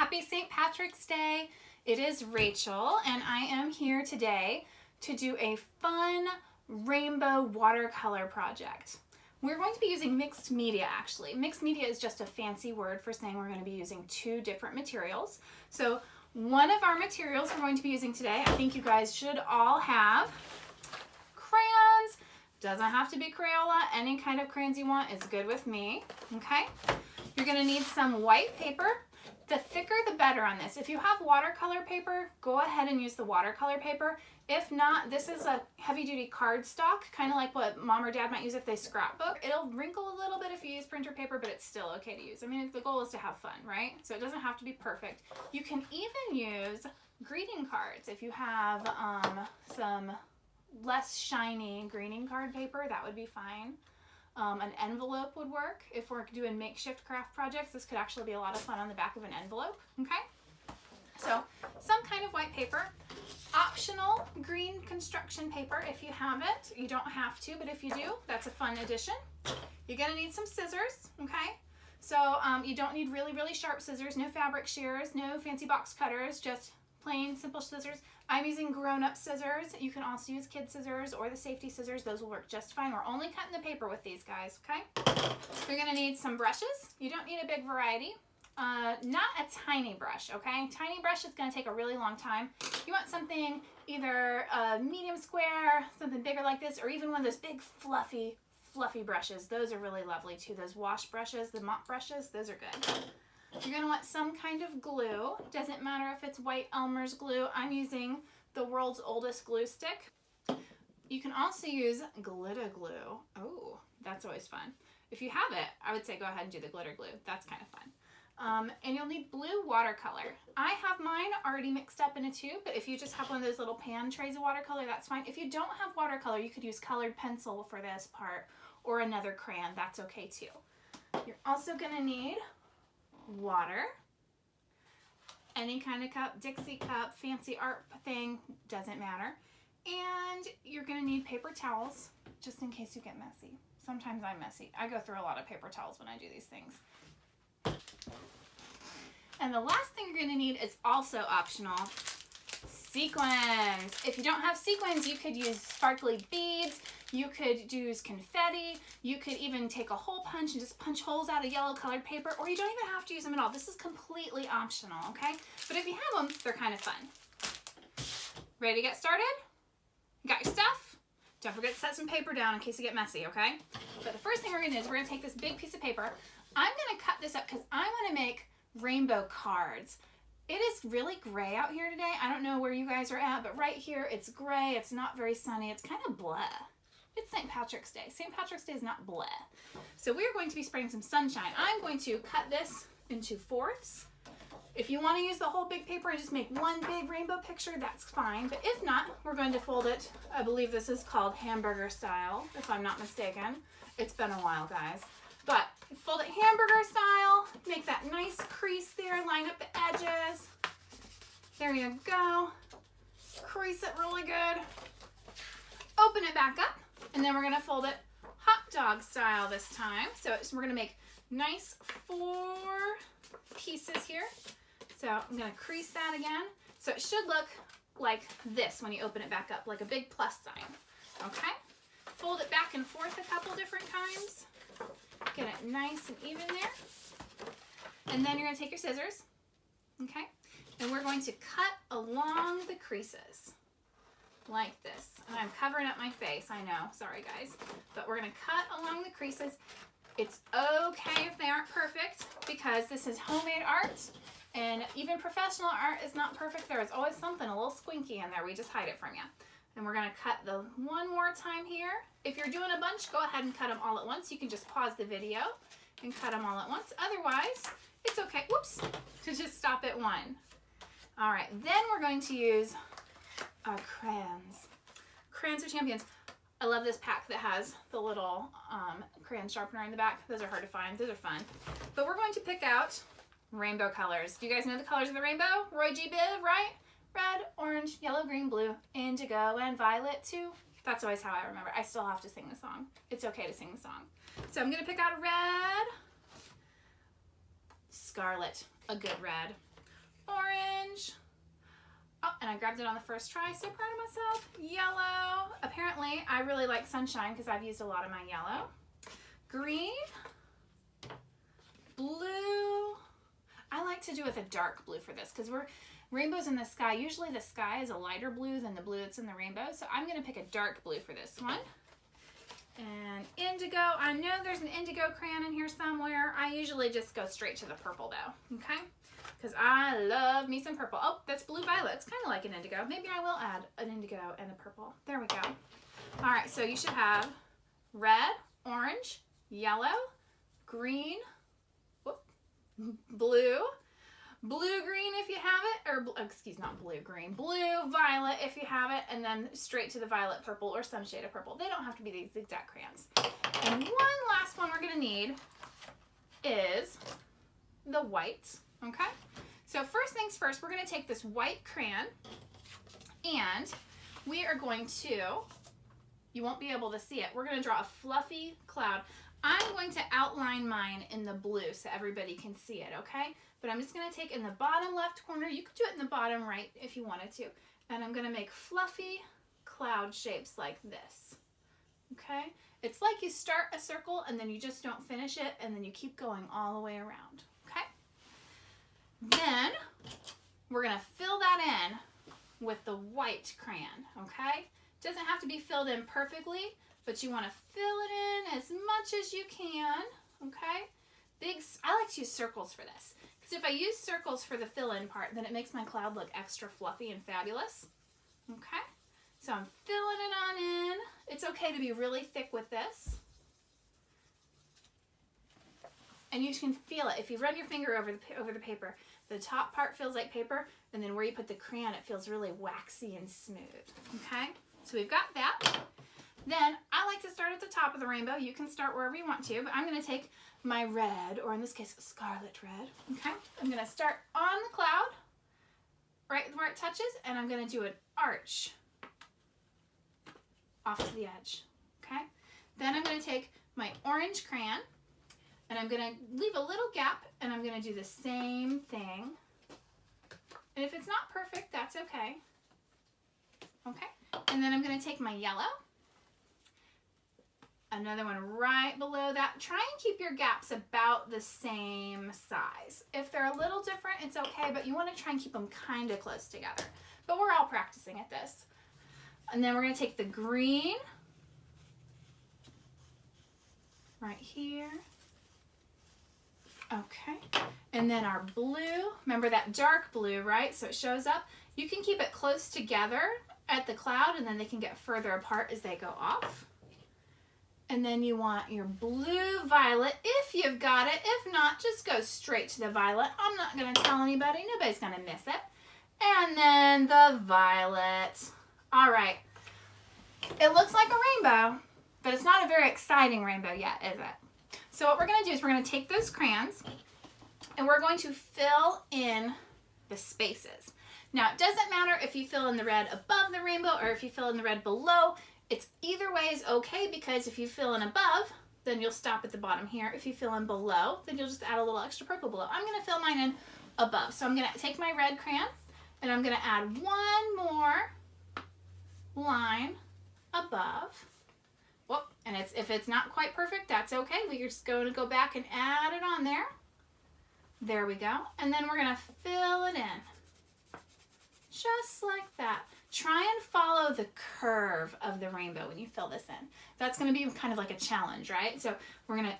Happy St. Patrick's Day. It is Rachel, and I am here today to do a fun rainbow watercolor project. We're going to be using mixed media, actually. Mixed media is just a fancy word for saying we're going to be using two different materials. So one of our materials we're going to be using today, I think you guys should all have crayons. Doesn't have to be Crayola. Any kind of crayons you want is good with me, okay? You're going to need some white paper. The thicker the better on this. If you have watercolor paper, go ahead and use the watercolor paper. If not, this is a heavy-duty cardstock, kind of like what mom or dad might use if they scrapbook. It'll wrinkle a little bit if you use printer paper, but it's still okay to use. I mean, the goal is to have fun, right? So it doesn't have to be perfect. You can even use greeting cards. If you have some less shiny greeting card paper, that would be fine. An envelope would work. If we're doing makeshift craft projects, this could actually be a lot of fun on the back of an envelope, okay? So some kind of white paper. Optional green construction paper if you have it. You don't have to, but if you do, that's a fun addition. You're gonna need some scissors, okay? So you don't need really, really sharp scissors, no fabric shears, no fancy box cutters, just plain simple scissors. I'm using grown-up scissors. You can also use kid scissors or the safety scissors. Those will work just fine. We're only cutting the paper with these guys, okay? You're gonna need some brushes. You don't need a big variety. Not a tiny brush, okay? Tiny brush is gonna take a really long time. You want something either a medium square, something bigger like this, or even one of those big fluffy brushes. Those are really lovely too. Those wash brushes, the mop brushes, those are good. You're going to want some kind of glue. Doesn't matter if it's white Elmer's glue. I'm using the world's oldest glue stick. You can also use glitter glue. Oh, that's always fun. If you have it, I would say go ahead and do the glitter glue. That's kind of fun. And you'll need blue watercolor. I have mine already mixed up in a tube, but if you just have one of those little pan trays of watercolor, that's fine. If you don't have watercolor, you could use colored pencil for this part or another crayon. That's okay too. You're also going to need water, any kind of cup, Dixie cup, fancy art thing, doesn't matter. And you're going to need paper towels just in case you get messy. Sometimes I'm messy. I go through a lot of paper towels when I do these things. And the last thing you're going to need is also optional, sequins. If you don't have sequins, you could use sparkly beads. You could use confetti. You could even take a hole punch and just punch holes out of yellow colored paper, or you don't even have to use them at all. This is completely optional, okay? But if you have them, they're kind of fun. Ready to get started? You got your stuff? Don't forget to set some paper down in case you get messy, okay? But the first thing we're gonna do is we're gonna take this big piece of paper. I'm gonna cut this up because I wanna make rainbow cards. It is really gray out here today. I don't know where you guys are at, but right here it's gray. It's not very sunny. It's kind of blah. It's St. Patrick's Day. St. Patrick's Day is not blah. So we're going to be spreading some sunshine. I'm going to cut this into fourths. If you want to use the whole big paper and just make one big rainbow picture, that's fine. But if not, we're going to fold it. I believe this is called hamburger style, if I'm not mistaken. It's been a while, guys. But fold it hamburger style. Make that nice crease there. Line up the edges. There you go. Crease it really good. Open it back up. And then we're going to fold it hot dog style this time. So we're going to make nice 4 pieces here. So I'm going to crease that again. So it should look like this when you open it back up, like a big plus sign. Okay? Fold it back and forth a couple different times. Get it nice and even there. And then you're going to take your scissors. Okay? And we're going to cut along the creases. Like this. And I'm covering up my face, I know, sorry guys. But we're gonna cut along the creases. It's okay if they aren't perfect because this is homemade art and even professional art is not perfect. There is always something a little squinky in there. We just hide it from you. And we're gonna cut the one more time here. If you're doing a bunch, go ahead and cut them all at once. You can just pause the video and cut them all at once. Otherwise, it's okay, whoops, to just stop at one. All right, then we're going to use crayons. Crayons are champions. I love this pack that has the little crayon sharpener in the back. Those are hard to find. Those are fun. But we're going to pick out rainbow colors. Do you guys know the colors of the rainbow? Roy G. Biv, right? Red, orange, yellow, green, blue, indigo, and violet too. That's always how I remember. I still have to sing the song. It's okay to sing the song. So I'm going to pick out a red, scarlet, a good red, orange. Oh, and I grabbed it on the first try. So proud of myself. Yellow. Apparently, I really like sunshine because I've used a lot of my yellow. Green. Blue. I like to do with a dark blue for this because rainbows in the sky. Usually the sky is a lighter blue than the blue that's in the rainbow. So I'm going to pick a dark blue for this one. And indigo. I know there's an indigo crayon in here somewhere. I usually just go straight to the purple though. Okay? Because I love me some purple. Oh, that's blue violet. It's kind of like an indigo. Maybe I will add an indigo and a purple. There we go. All right, so you should have red, orange, yellow, green, whoop, blue, blue-green if you have it, or excuse, not blue-green, blue-violet if you have it, and then straight to the violet purple or some shade of purple. They don't have to be these exact crayons. And one last one we're going to need is the white. Okay, so first things first, we're going to take this white crayon and we are going to, you won't be able to see it, we're going to draw a fluffy cloud. I'm going to outline mine in the blue so everybody can see it, okay? But I'm just going to take in the bottom left corner, you could do it in the bottom right if you wanted to, and I'm going to make fluffy cloud shapes like this, okay? It's like you start a circle and then you just don't finish it and then you keep going all the way around, okay? Then we're going to fill that in with the white crayon, okay? Doesn't have to be filled in perfectly, but you want to fill it in as much as you can, okay? I like to use circles for this, because if I use circles for the fill-in part, then it makes my cloud look extra fluffy and fabulous, okay? So I'm filling it on in. It's okay to be really thick with this. And you can feel it. If you run your finger over the paper, the top part feels like paper, and then where you put the crayon, it feels really waxy and smooth, okay? So we've got that. Then I like to start at the top of the rainbow. You can start wherever you want to, but I'm going to take my red, or in this case, scarlet red, okay? I'm going to start on the cloud, right where it touches, and I'm going to do an arch off to the edge, okay? Then I'm going to take my orange crayon, and I'm going to leave a little gap, and I'm going to do the same thing. And if it's not perfect, that's okay. Okay? And then I'm going to take my yellow, another one right below that. Try and keep your gaps about the same size. If they're a little different, it's okay, but you want to try and keep them kind of close together. But we're all practicing at this. And then we're going to take the green right here. Okay, and then our blue, remember that dark blue, right? So it shows up. You can keep it close together at the cloud and then they can get further apart as they go off. And then you want your blue violet if you've got it. If not, just go straight to the violet. I'm not going to tell anybody. Nobody's going to miss it. And then the violet. All right. It looks like a rainbow, but it's not a very exciting rainbow yet, is it? So what we're going to do is we're going to take those crayons and we're going to fill in the spaces. Now, it doesn't matter if you fill in the red above the rainbow or if you fill in the red below. It's either way is okay, because if you fill in above, then you'll stop at the bottom here. If you fill in below, then you'll just add a little extra purple below. I'm going to fill mine in above. So I'm going to take my red crayon and I'm going to add one more line above. Whoop, and if it's not quite perfect, that's okay. We're just going to go back and add it on there. There we go. And then we're going to fill it in. Just like that. Try and follow the curve of the rainbow when you fill this in. That's going to be kind of like a challenge, right? So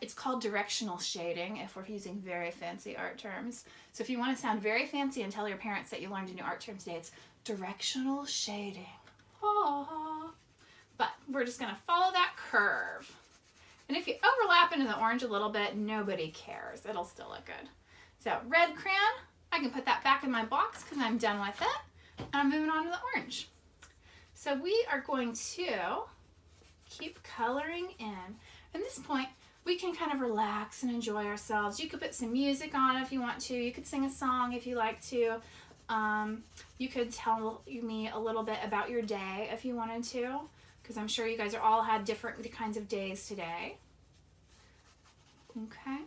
it's called directional shading if we're using very fancy art terms. So if you want to sound very fancy and tell your parents that you learned a new art term today, it's directional shading. Oh. But we're just going to follow that curve. And if you overlap into the orange a little bit, nobody cares. It'll still look good. So red crayon, I can put that back in my box because I'm done with it. And I'm moving on to the orange. So we are going to keep coloring in. At this point, we can kind of relax and enjoy ourselves. You could put some music on if you want to. You could sing a song if you like to. You could tell me a little bit about your day if you wanted to, because I'm sure you guys are all had different kinds of days today. Okay.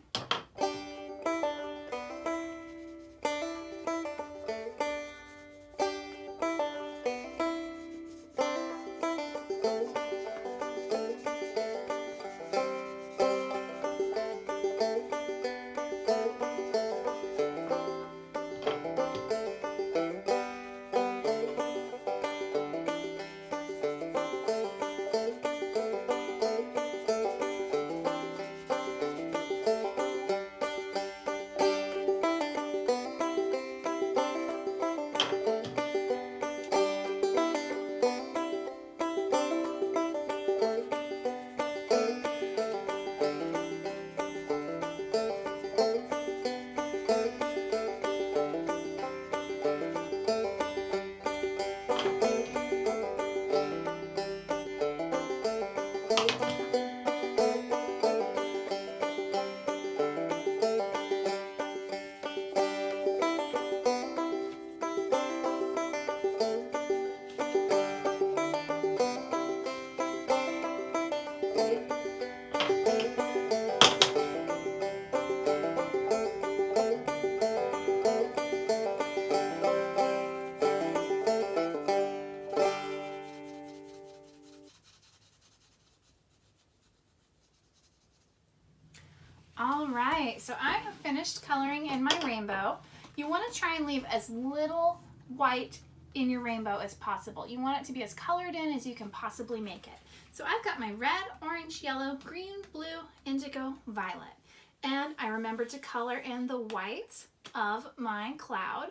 so I have finished coloring in my rainbow. You want to try and leave as little white in your rainbow as possible. You want it to be as colored in as you can possibly make it. So I've got my red, orange, yellow, green, blue, indigo, violet. And I remembered to color in the white of my cloud.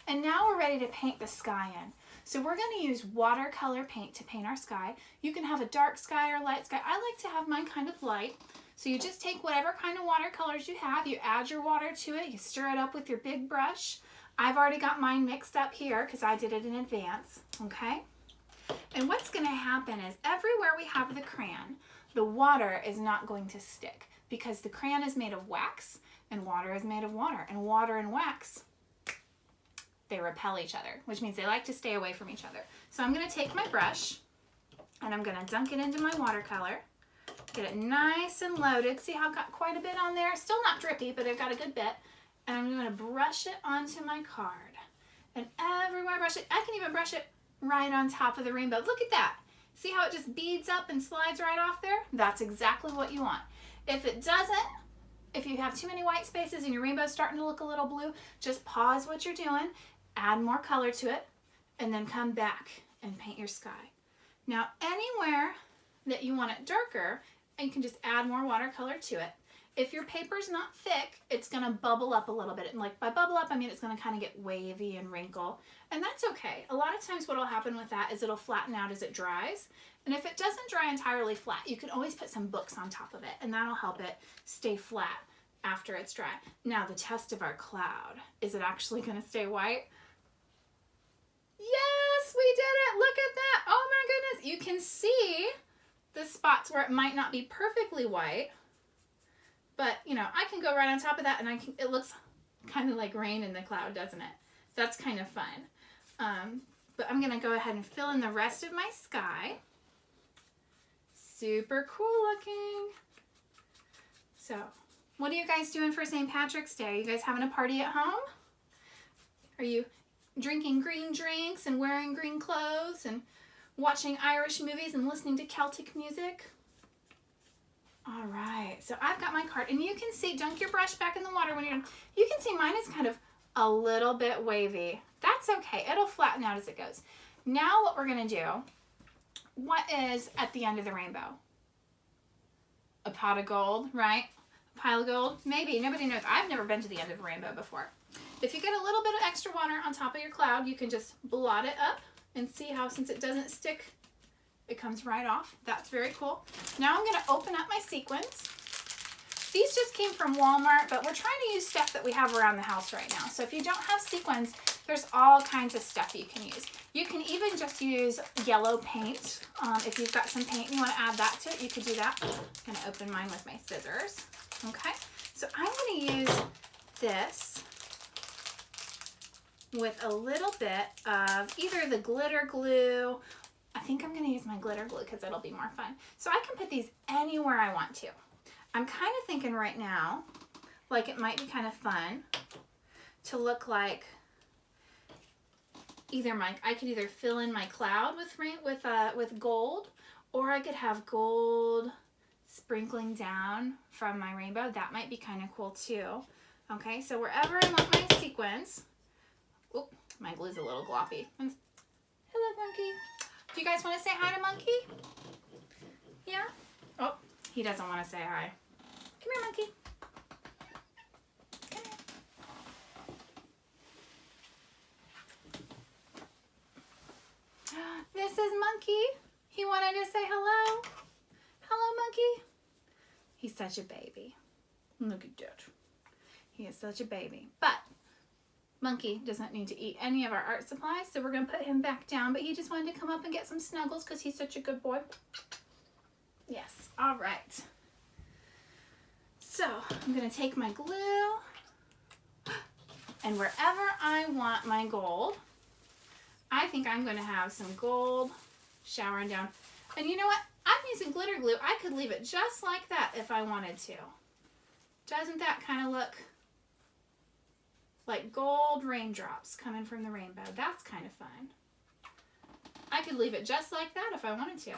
And now we're ready to paint the sky in. So we're going to use watercolor paint to paint our sky. You can have a dark sky or light sky. I like to have mine kind of light. So you just take whatever kind of watercolors you have, you add your water to it, you stir it up with your big brush. I've already got mine mixed up here because I did it in advance, okay? And what's going to happen is everywhere we have the crayon, the water is not going to stick because the crayon is made of wax and water is made of water. And water and wax, they repel each other, which means they like to stay away from each other. So I'm going to take my brush and I'm going to dunk it into my watercolor. Get it nice and loaded. See how I've got quite a bit on there? Still not drippy, but I've got a good bit. And I'm going to brush it onto my card. And everywhere I brush it, I can even brush it right on top of the rainbow. Look at that. See how it just beads up and slides right off there? That's exactly what you want. If it doesn't, if you have too many white spaces and your rainbow's starting to look a little blue, just pause what you're doing, add more color to it, and then come back and paint your sky. Now, anywhere that you want it darker, and you can just add more watercolor to it. If your paper's not thick, it's going to bubble up a little bit. And like by bubble up, I mean it's going to kind of get wavy and wrinkle. And that's okay. A lot of times what will happen with that is it'll flatten out as it dries. And if it doesn't dry entirely flat, you can always put some books on top of it. And that'll help it stay flat after it's dry. Now the test of our cloud. Is it actually going to stay white? Yes, we did it. Look at that. Oh my goodness. You can see the spots where it might not be perfectly white, but you know, I can go right on top of that and it looks kind of like rain in the cloud, doesn't it? That's kind of fun. But I'm going to go ahead and fill in the rest of my sky. Super cool looking. So, what are you guys doing for St. Patrick's Day? Are you guys having a party at home? Are you drinking green drinks and wearing green clothes and watching Irish movies and listening to Celtic music? All right, so I've got my card, and you can see, dunk your brush back in the water when you're done. You can see mine is kind of a little bit wavy. That's okay, it'll flatten out as it goes. Now what we're gonna do, what is at the end of the rainbow? A pot of gold, right? A pile of gold? Maybe, nobody knows. I've never been to the end of a rainbow before. If you get a little bit of extra water on top of your cloud, you can just blot it up and see how, since it doesn't stick, it comes right off. That's very cool. Now I'm going to open up my sequins. These just came from Walmart, but we're trying to use stuff that we have around the house right now. So if you don't have sequins, there's all kinds of stuff you can use. You can even just use yellow paint. If you've got some paint and you want to add that to it, you could do that. I'm going to open mine with my scissors. Okay, so I'm going to use this with a little bit of either the glitter glue. I think I'm going to use my glitter glue because it'll be more fun. So I can put these anywhere I want to. I'm kind of thinking right now, like it might be kind of fun to look like either I could either fill in my cloud with gold, or I could have gold sprinkling down from my rainbow. That might be kind of cool too. Okay, so wherever I want my sequins. Oh, my glue's a little gloppy. Hello, Monkey. Do you guys want to say hi to Monkey? Yeah? Oh, he doesn't want to say hi. Come here, Monkey. Come here. This is Monkey. He wanted to say hello. Hello, Monkey. He's such a baby. Look at that. He is such a baby. But Monkey doesn't need to eat any of our art supplies, so we're going to put him back down. But he just wanted to come up and get some snuggles because he's such a good boy. Yes. All right. So I'm going to take my glue, and wherever I want my gold, I think I'm going to have some gold showering down. And you know what? I'm using glitter glue. I could leave it just like that if I wanted to. Doesn't that kind of look like gold raindrops coming from the rainbow? That's kind of fun. I could leave it just like that if I wanted to.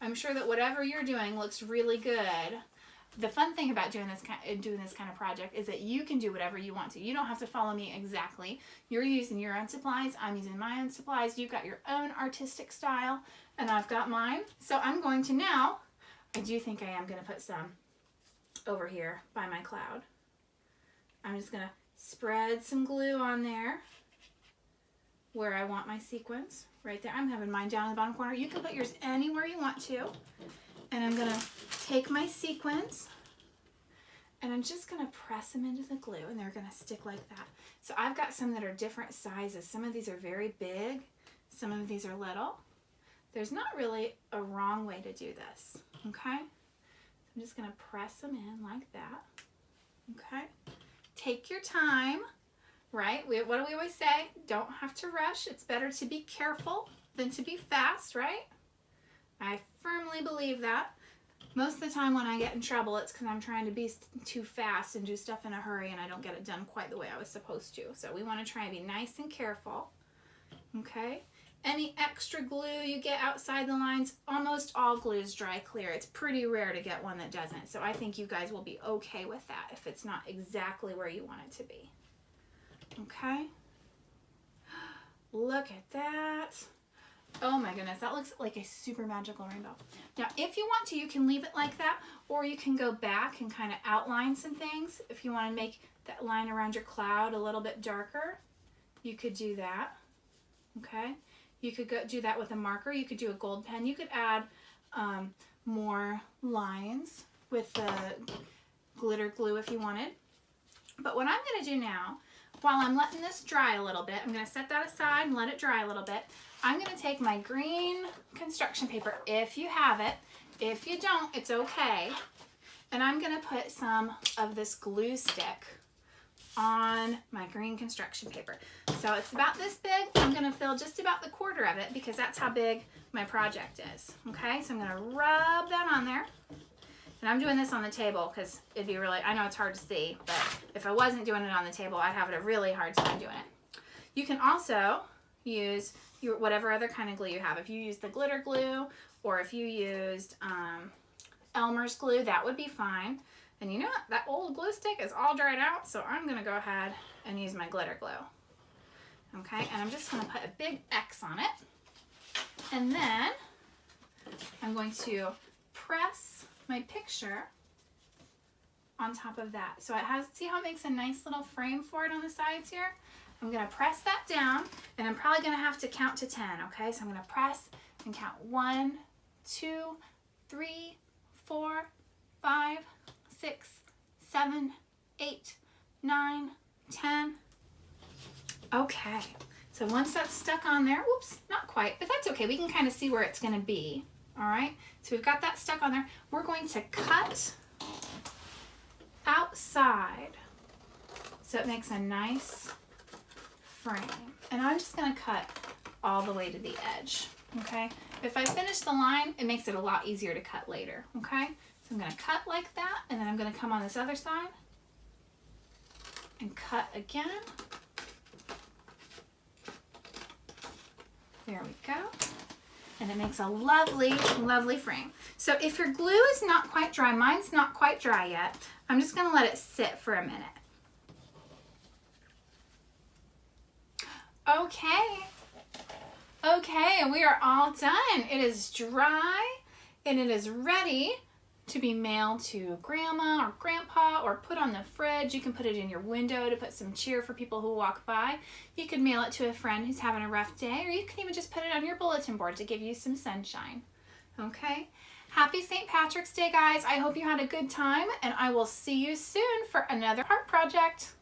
I'm sure that whatever you're doing looks really good. the fun thing about doing this kind of project is that you can do whatever you want to. You don't have to follow me exactly. You're using your own supplies. I'm using my own supplies. You've got your own artistic style, and I've got mine. So I'm going to now, I do think I am going to put some over here by my cloud. I'm just going to spread some glue on there where I want my sequins. Right there. I'm having mine down in the bottom corner. You can put yours anywhere you want to. And I'm going to take my sequins and I'm just going to press them into the glue and they're going to stick like that. So I've got some that are different sizes. Some of these are very big. Some of these are little. There's not really a wrong way to do this. Okay? I'm just going to press them in like that. Okay? Take your time. Right? What do we always say? Don't have to rush. It's better to be careful than to be fast, right? I firmly believe that. Most of the time when I get in trouble, it's because I'm trying to be too fast and do stuff in a hurry and I don't get it done quite the way I was supposed to. So we want to try and be nice and careful. Okay? Any extra glue you get outside the lines, almost all glues dry clear. It's pretty rare to get one that doesn't. So I think you guys will be okay with that if it's not exactly where you want it to be. Okay, look at that. Oh my goodness, that looks like a super magical rainbow. Now, if you want to, you can leave it like that, or you can go back and kind of outline some things. If you want to make that line around your cloud a little bit darker, you could do that. Okay, you could go do that with a marker. You could do a gold pen. You could add more lines with the glitter glue if you wanted. But what I'm going to do now, while I'm letting this dry a little bit, I'm going to set that aside and let it dry a little bit. I'm going to take my green construction paper, if you have it. If you don't, it's okay. And I'm going to put some of this glue stick on my green construction paper. So it's about this big. I'm going to fill just about the quarter of it because that's how big my project is. Okay, so I'm going to rub that on there. And I'm doing this on the table because it'd be really, I know it's hard to see, but if I wasn't doing it on the table, I'd have a really hard time doing it. You can also use whatever other kind of glue you have. If you use the glitter glue or if you used Elmer's glue, that would be fine. And you know what? That old glue stick is all dried out, so I'm going to go ahead and use my glitter glue. Okay, and I'm just going to put a big X on it. And then I'm going to press my picture on top of that. So it has, see how it makes a nice little frame for it on the sides here? I'm going to press that down, and I'm probably going to have to count to 10, okay? So I'm going to press and count 1, 2, 3, 4, 5, 6, 7, 8, 9, 10. Okay, so once that's stuck on there, whoops, not quite, but that's okay. We can kind of see where it's going to be. All right, so we've got that stuck on there. We're going to cut outside so it makes a nice frame. And I'm just going to cut all the way to the edge, okay? If I finish the line, it makes it a lot easier to cut later, okay? So I'm going to cut like that, and then I'm going to come on this other side and cut again. There we go. And it makes a lovely, lovely frame. So if your glue is not quite dry, mine's not quite dry yet, I'm just gonna let it sit for a minute. Okay, we are all done. It is dry and it is ready to be mailed to grandma or grandpa or put on the fridge. You can put it in your window to put some cheer for people who walk by. You could mail it to a friend who's having a rough day, or you can even just put it on your bulletin board to give you some sunshine. Okay? Happy St. Patrick's Day, guys. I hope you had a good time, and I will see you soon for another art project.